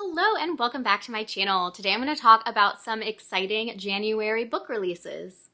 Hello and welcome back to my channel. Today I'm going to talk about some exciting January book releases.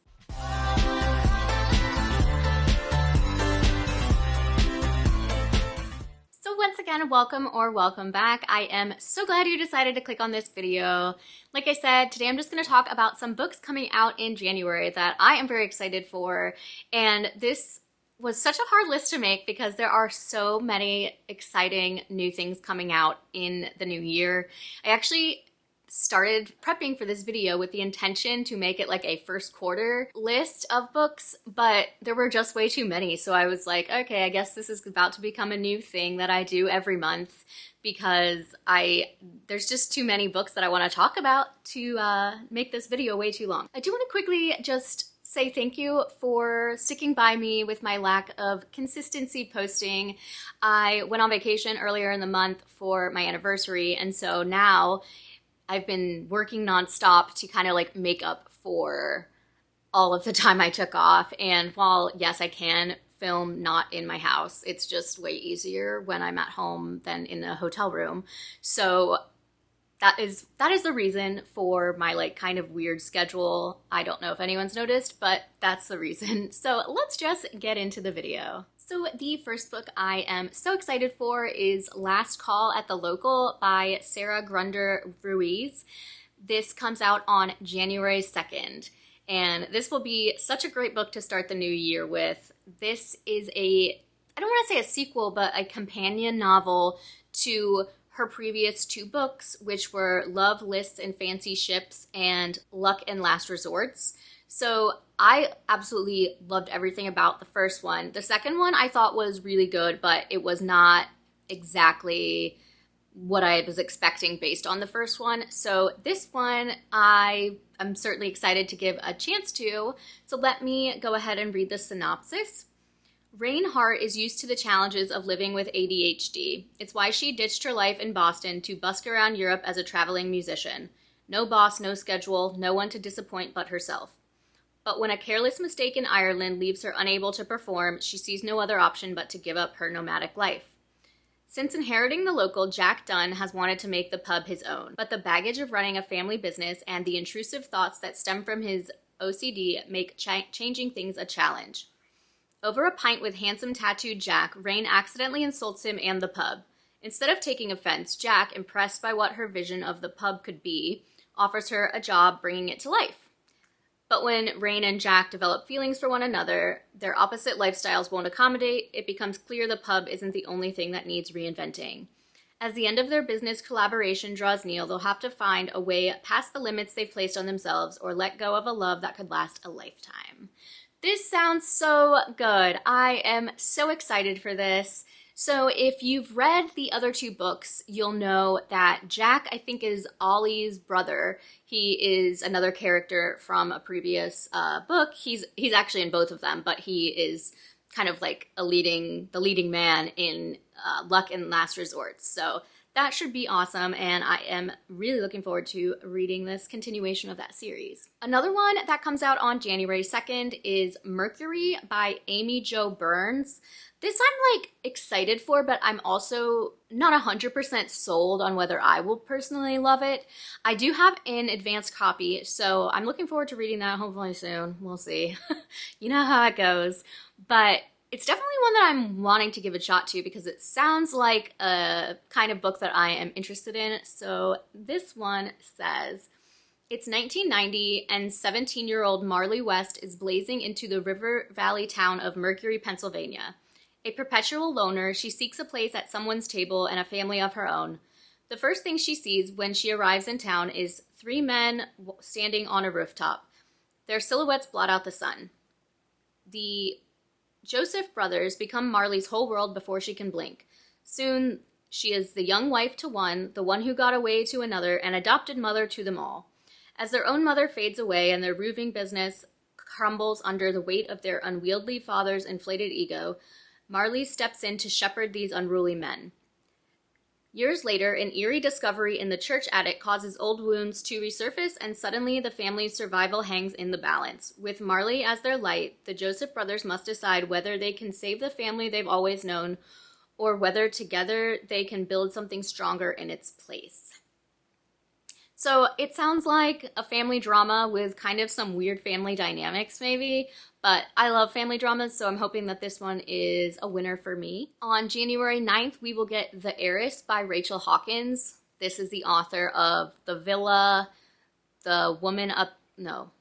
So once again, welcome back. I am so glad you decided to click on this video. Like I said, today I'm just going to talk about some books coming out in January that I am very excited for, and this was such a hard list to make because there are so many exciting new things coming out in the new year. I actually started prepping for this video with the intention to make it like a first quarter list of books, but there were just way too many. So I was like, okay, I guess this is about to become a new thing that I do every month because there's just too many books that I want to talk about to make this video way too long. I do want to quickly just say thank you for sticking by me with my lack of consistency posting. I went on vacation earlier in the month for my anniversary, and so now I've been working nonstop to kind of like make up for all of the time I took off. And while yes, I can film not in my house, it's just way easier when I'm at home than in a hotel room. So that is the reason for my like kind of weird schedule. I don't know if anyone's noticed, but that's the reason. So let's just get into the video. So the first book I am so excited for is Last Call at the Local by Sarah Grunder Ruiz. This comes out on January 2nd, and this will be such a great book to start the new year with. This is I don't want to say a sequel, but a companion novel to her previous two books, which were Love, Lists, and Fancy Ships and Luck and Last Resorts. So I absolutely loved everything about the first one. The second one I thought was really good, but it was not exactly what I was expecting based on the first one. So this one I am certainly excited to give a chance to. So let me go ahead and read the synopsis. Rain Hart is used to the challenges of living with ADHD. It's why she ditched her life in Boston to busk around Europe as a traveling musician. No boss, no schedule, no one to disappoint but herself. But when a careless mistake in Ireland leaves her unable to perform, she sees no other option but to give up her nomadic life. Since inheriting the local, Jack Dunn has wanted to make the pub his own, but the baggage of running a family business and the intrusive thoughts that stem from his OCD make changing things a challenge. Over a pint with handsome tattooed Jack, Rain accidentally insults him and the pub. Instead of taking offense, Jack, impressed by what her vision of the pub could be, offers her a job bringing it to life. But when Rain and Jack develop feelings for one another, their opposite lifestyles won't accommodate. It becomes clear the pub isn't the only thing that needs reinventing. As the end of their business collaboration draws near, they'll have to find a way past the limits they've placed on themselves or let go of a love that could last a lifetime. This sounds so good. I am so excited for this. So if you've read the other two books, you'll know that Jack, I think, is Ollie's brother. He is another character from a previous book. He's actually in both of them, but he is kind of like the leading man in Luck and Last Resorts. So that should be awesome, and I am really looking forward to reading this continuation of that series. Another one that comes out on January 2nd is Mercury by Amy Jo Burns. This I'm like excited for, but I'm also not 100% sold on whether I will personally love it. I do have an advanced copy, so I'm looking forward to reading that hopefully soon. We'll see. You know how it goes. But it's definitely one that I'm wanting to give a shot to because it sounds like a kind of book that I am interested in. So this one says, it's 1990 and 17-year-old Marley West is blazing into the River Valley town of Mercury, Pennsylvania. A perpetual loner, she seeks a place at someone's table and a family of her own. The first thing she sees when she arrives in town is three men standing on a rooftop. Their silhouettes blot out the sun. The Joseph brothers become Marley's whole world before she can blink. Soon, she is the young wife to one, the one who got away to another, and adopted mother to them all. As their own mother fades away and their roofing business crumbles under the weight of their unwieldy father's inflated ego, Marley steps in to shepherd these unruly men. Years later, an eerie discovery in the church attic causes old wounds to resurface, and suddenly the family's survival hangs in the balance. With Marley as their light, the Joseph brothers must decide whether they can save the family they've always known or whether together they can build something stronger in its place. So it sounds like a family drama with kind of some weird family dynamics maybe, but I love family dramas, so I'm hoping that this one is a winner for me. On January 9th, we will get The Heiress by Rachel Hawkins. This is the author of The Villa, The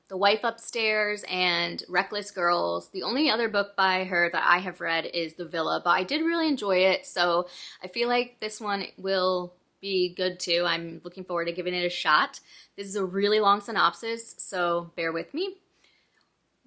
Wife Upstairs, and Reckless Girls. The only other book by her that I have read is The Villa, but I did really enjoy it, so I feel like this one will be good too. I'm looking forward to giving it a shot. This is a really long synopsis, so bear with me.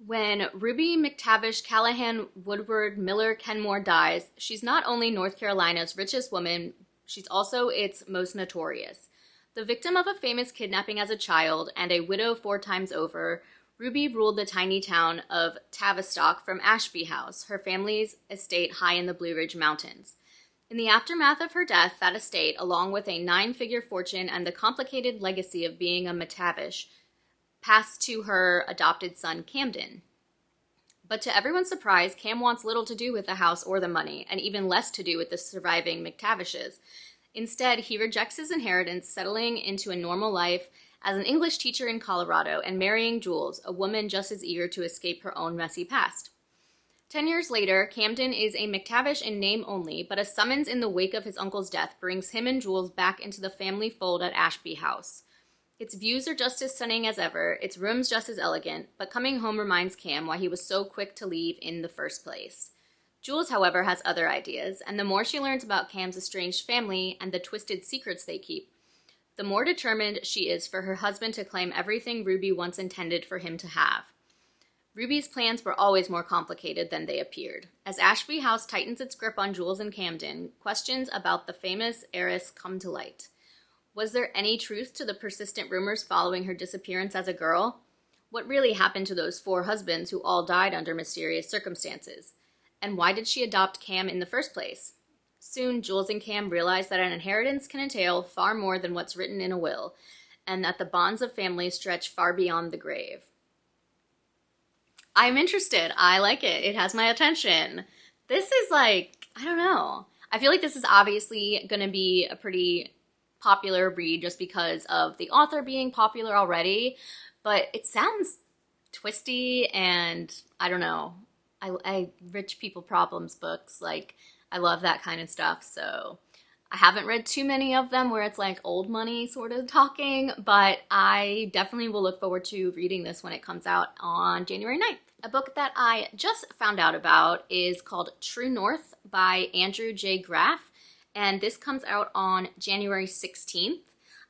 When Ruby McTavish Callahan Woodward Miller Kenmore dies, she's not only North Carolina's richest woman, she's also its most notorious. The victim of a famous kidnapping as a child and a widow 4 times over, Ruby ruled the tiny town of Tavistock from Ashby House, her family's estate high in the Blue Ridge Mountains. In the aftermath of her death, that estate, along with a 9-figure fortune and the complicated legacy of being a McTavish, passed to her adopted son, Camden. But to everyone's surprise, Cam wants little to do with the house or the money, and even less to do with the surviving McTavishes. Instead, he rejects his inheritance, settling into a normal life as an English teacher in Colorado and marrying Jules, a woman just as eager to escape her own messy past. 10 years later, Camden is a McTavish in name only, but a summons in the wake of his uncle's death brings him and Jules back into the family fold at Ashby House. Its views are just as stunning as ever, its rooms just as elegant, but coming home reminds Cam why he was so quick to leave in the first place. Jules, however, has other ideas, and the more she learns about Cam's estranged family and the twisted secrets they keep, the more determined she is for her husband to claim everything Ruby once intended for him to have. Ruby's plans were always more complicated than they appeared. As Ashby House tightens its grip on Jules and Camden, questions about the famous heiress come to light. Was there any truth to the persistent rumors following her disappearance as a girl? What really happened to those 4 husbands who all died under mysterious circumstances? And why did she adopt Cam in the first place? Soon, Jules and Cam realize that an inheritance can entail far more than what's written in a will, and that the bonds of family stretch far beyond the grave. I'm interested. I like it. It has my attention. This is like, I don't know. I feel like this is obviously going to be a pretty popular read just because of the author being popular already, but it sounds twisty and I don't know. I rich people problems books, like I love that kind of stuff, so I haven't read too many of them where it's like old money sort of talking, but I definitely will look forward to reading this when it comes out on January 9th. A book that I just found out about is called True North by Andrew J. Graff, and this comes out on January 16th.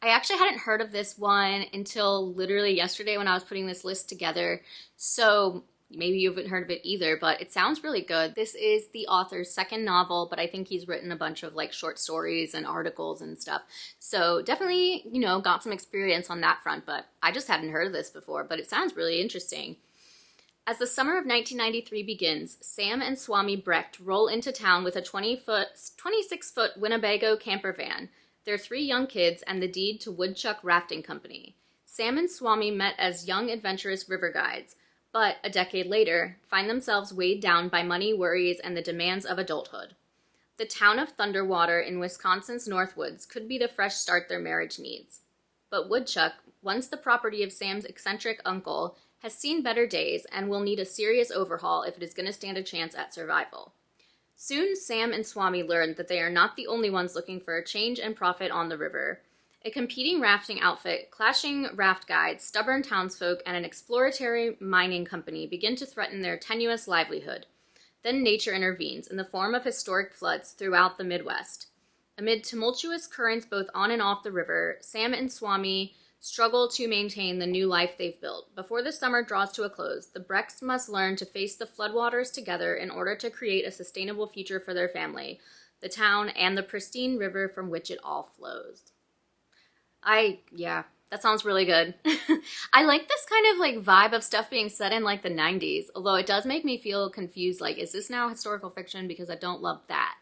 I actually hadn't heard of this one until literally yesterday when I was putting this list together, so maybe you haven't heard of it either, but it sounds really good. This is the author's second novel, but I think he's written a bunch of like short stories and articles and stuff. So definitely, got some experience on that front, but I just hadn't heard of this before, but it sounds really interesting. As the summer of 1993 begins, Sam and Swami Brecht roll into town with a 26-foot Winnebago camper van, their 3 young kids, and the deed to Woodchuck Rafting Company. Sam and Swami met as young adventurous river guides, but a decade later, find themselves weighed down by money worries and the demands of adulthood. The town of Thunderwater in Wisconsin's Northwoods could be the fresh start their marriage needs. But Woodchuck, once the property of Sam's eccentric uncle, has seen better days and will need a serious overhaul if it is going to stand a chance at survival. Soon, Sam and Swami learn that they are not the only ones looking for a change and profit on the river. A competing rafting outfit, clashing raft guides, stubborn townsfolk, and an exploratory mining company begin to threaten their tenuous livelihood. Then nature intervenes in the form of historic floods throughout the Midwest. Amid tumultuous currents both on and off the river, Sam and Swami struggle to maintain the new life they've built. Before the summer draws to a close, the Brechts must learn to face the floodwaters together in order to create a sustainable future for their family, the town, and the pristine river from which it all flows. That sounds really good. I like this kind of like vibe of stuff being set in like the 90s, although it does make me feel confused, like, is this now historical fiction? Because I don't love that.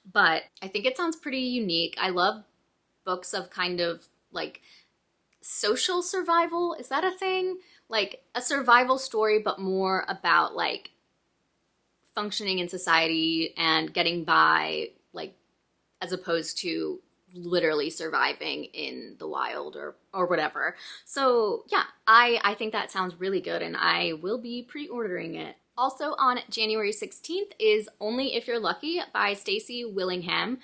But I think it sounds pretty unique. I love books of kind of like social survival. Is that a thing? Like a survival story, but more about like functioning in society and getting by, like, as opposed to literally surviving in the wild or whatever. So yeah, I think that sounds really good, and I will be pre-ordering it. Also on January 16th is Only If You're Lucky by Stacey Willingham.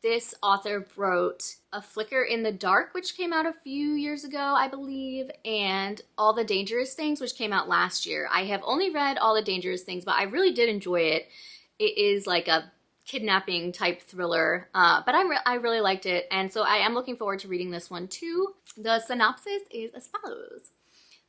This author wrote A Flicker in the Dark, which came out a few years ago, I believe, and All the Dangerous Things, which came out last year. I have only read All the Dangerous Things, but I really did enjoy it. It is like a kidnapping type thriller, but I really liked it, and so I am looking forward to reading this one too. The synopsis is as follows.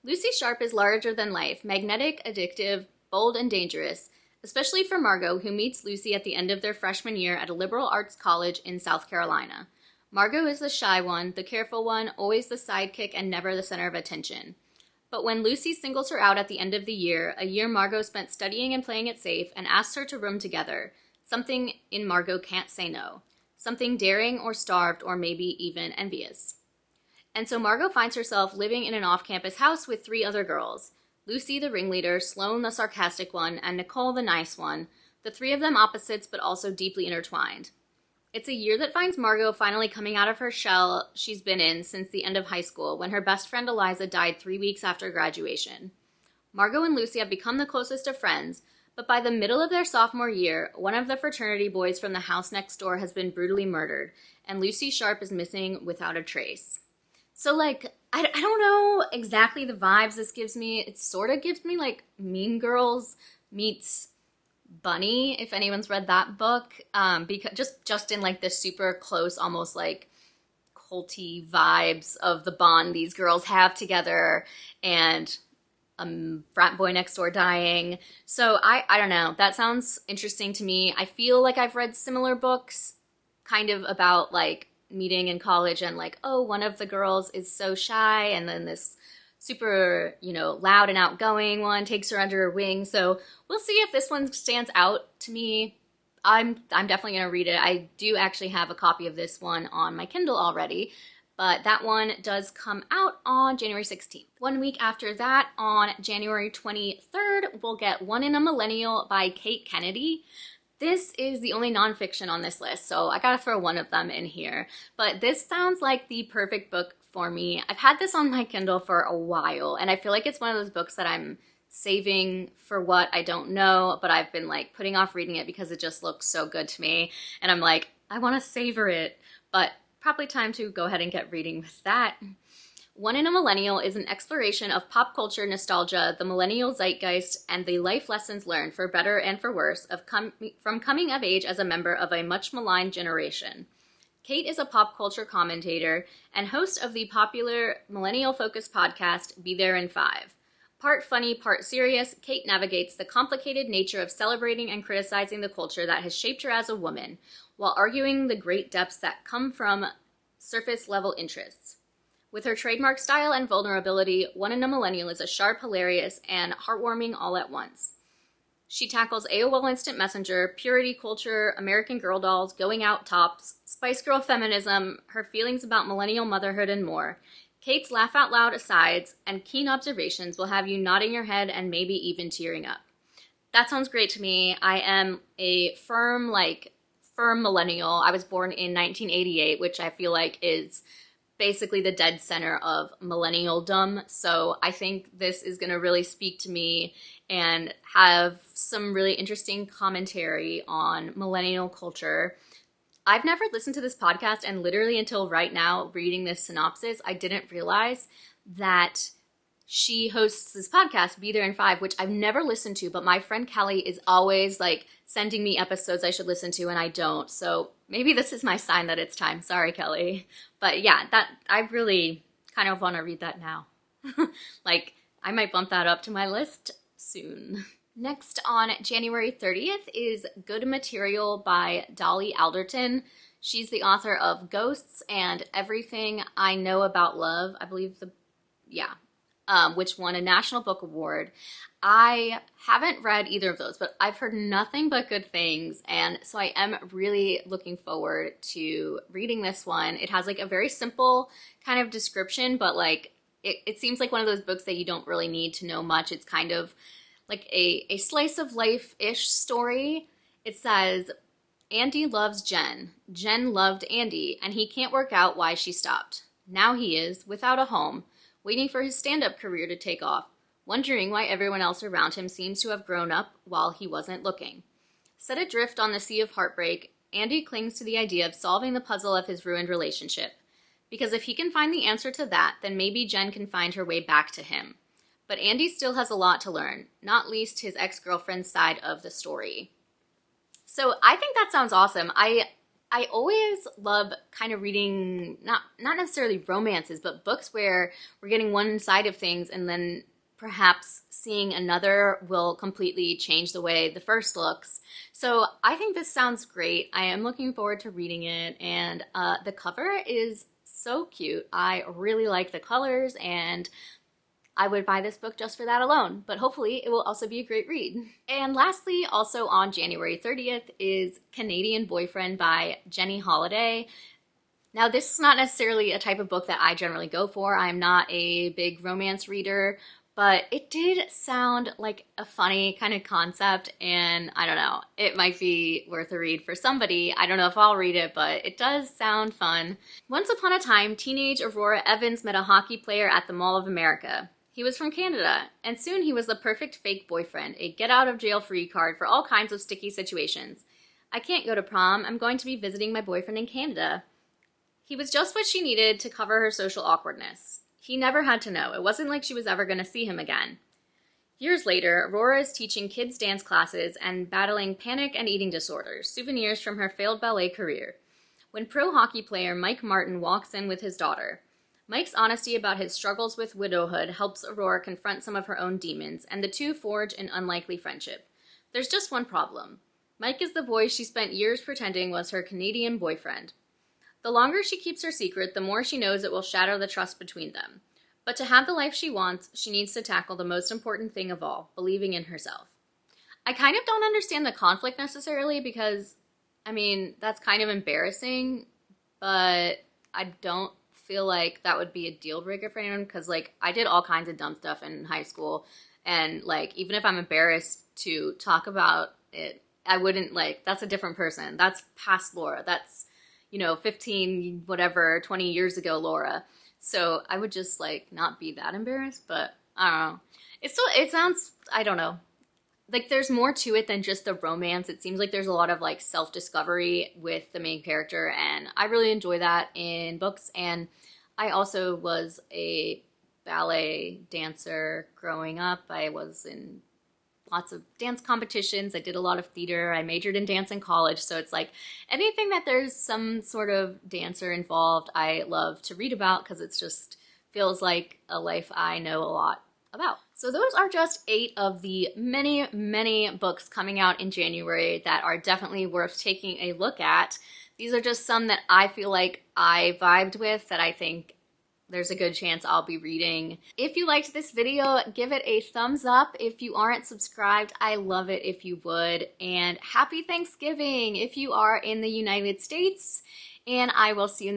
Lucy Sharp is larger than life, magnetic, addictive, bold, and dangerous, especially for Margot, who meets Lucy at the end of their freshman year at a liberal arts college in South Carolina. Margot is the shy one, the careful one, always the sidekick and never the center of attention. But when Lucy singles her out at the end of the year, a year Margot spent studying and playing it safe, and asks her to room together, something in Margot can't say no. Something daring or starved or maybe even envious. And so Margot finds herself living in an off-campus house with 3 other girls. Lucy, the ringleader, Sloane, the sarcastic one, and Nicole, the nice one, the 3 of them opposites but also deeply intertwined. It's a year that finds Margot finally coming out of her shell she's been in since the end of high school, when her best friend Eliza died 3 weeks after graduation. Margot and Lucy have become the closest of friends, but by the middle of their sophomore year, one of the fraternity boys from the house next door has been brutally murdered, and Lucy Sharp is missing without a trace. So, like, I don't know exactly the vibes this gives me. It sort of gives me, like, Mean Girls meets Bunny, if anyone's read that book, because just in, like, the super close, almost, like, culty vibes of the bond these girls have together, and frat boy next door dying. So, I don't know. That sounds interesting to me. I feel like I've read similar books, kind of about, like, meeting in college and like, oh, one of the girls is so shy, and then this super, loud and outgoing one takes her under her wing. So we'll see if this one stands out to me. I'm definitely going to read it. I do actually have a copy of this one on my Kindle already, but that one does come out on January 16th. 1 week after that, on January 23rd, we'll get One in a Millennial by Kate Kennedy. This is the only nonfiction on this list, so I gotta throw one of them in here. But this sounds like the perfect book for me. I've had this on my Kindle for a while, and I feel like it's one of those books that I'm saving for what I don't know, but I've been like putting off reading it because it just looks so good to me. And I'm like, I want to savor it, but probably time to go ahead and get reading with that. One in a Millennial is an exploration of pop culture nostalgia, the millennial zeitgeist, and the life lessons learned, for better and for worse, from coming of age as a member of a much maligned generation. Kate is a pop culture commentator and host of the popular millennial-focused podcast, Be There in 5. Part funny, part serious, Kate navigates the complicated nature of celebrating and criticizing the culture that has shaped her as a woman, while arguing the great depths that come from surface-level interests. With her trademark style and vulnerability, One in a Millennial is a sharp, hilarious, and heartwarming all at once. She tackles AOL Instant Messenger, purity culture, American Girl dolls, going out tops, Spice Girl feminism, her feelings about millennial motherhood, and more. Kate's laugh-out-loud asides and keen observations will have you nodding your head and maybe even tearing up. That sounds great to me. I am a firm millennial. I was born in 1988, which I feel like is basically the dead center of millennialdom. So I think this is going to really speak to me and have some really interesting commentary on millennial culture. I've never listened to this podcast, and literally until right now, reading this synopsis, I didn't realize that she hosts this podcast, Be There in 5, which I've never listened to, but my friend Kelly is always like sending me episodes I should listen to, and I don't. So maybe this is my sign that it's time. Sorry, Kelly. But yeah, I really kind of want to read that now. Like, I might bump that up to my list soon. Next on January 30th is Good Material by Dolly Alderton. She's the author of Ghosts and Everything I Know About Love, I believe which won a National Book Award. I haven't read either of those, but I've heard nothing but good things, and so I am really looking forward to reading this one. It has like a very simple kind of description, but like it seems like one of those books that you don't really need to know much. It's kind of like a slice of life-ish story. It says, Andy loves Jen. Jen loved Andy, and he can't work out why she stopped. Now he is, without a home, waiting for his stand-up career to take off, wondering why everyone else around him seems to have grown up while he wasn't looking. Set adrift on the sea of heartbreak, Andy clings to the idea of solving the puzzle of his ruined relationship. Because if he can find the answer to that, then maybe Jen can find her way back to him. But Andy still has a lot to learn, not least his ex-girlfriend's side of the story. So I think that sounds awesome. I always love kind of reading, not necessarily romances, but books where we're getting one side of things and then perhaps seeing another will completely change the way the first looks. So I think this sounds great. I am looking forward to reading it, and the cover is so cute. I really like the colors, and I would buy this book just for that alone, but hopefully it will also be a great read. And lastly, also on January 30th is Canadian Boyfriend by Jenny Holiday. Now, this is not necessarily a type of book that I generally go for. I'm not a big romance reader, but it did sound like a funny kind of concept, and I don't know, it might be worth a read for somebody. I don't know if I'll read it, but it does sound fun. Once upon a time, teenage Aurora Evans met a hockey player at the Mall of America. He was from Canada, and soon he was the perfect fake boyfriend, a get-out-of-jail-free card for all kinds of sticky situations. I can't go to prom. I'm going to be visiting my boyfriend in Canada. He was just what she needed to cover her social awkwardness. He never had to know. It wasn't like she was ever going to see him again. Years later, Aurora is teaching kids dance classes and battling panic and eating disorders, souvenirs from her failed ballet career, when pro hockey player Mike Martin walks in with his daughter. Mike's honesty about his struggles with widowhood helps Aurora confront some of her own demons, and the two forge an unlikely friendship. There's just one problem. Mike is the boy she spent years pretending was her Canadian boyfriend. The longer she keeps her secret, the more she knows it will shatter the trust between them. But to have the life she wants, she needs to tackle the most important thing of all, believing in herself. I kind of don't understand the conflict necessarily because, I mean, that's kind of embarrassing, but I don't feel like that would be a deal breaker for anyone because, like, I did all kinds of dumb stuff in high school, and, like, even if I'm embarrassed to talk about it, I wouldn't, like, that's a different person. That's past Laura. That's, 15, whatever, 20 years ago Laura. So I would just, like, not be that embarrassed, but I don't know. It sounds, I don't know. Like, there's more to it than just the romance. It seems like there's a lot of, like, self-discovery with the main character, and I really enjoy that in books. And I also was a ballet dancer growing up. I was in lots of dance competitions. I did a lot of theater. I majored in dance in college. So it's like anything that there's some sort of dancer involved, I love to read about because it's just feels like a life I know a lot about. So those are just 8 of the many, many books coming out in January that are definitely worth taking a look at. These are just some that I feel like I vibed with, that I think there's a good chance I'll be reading. If you liked this video, give it a thumbs up. If you aren't subscribed, I love it if you would. And happy Thanksgiving if you are in the United States. And I will see you in the next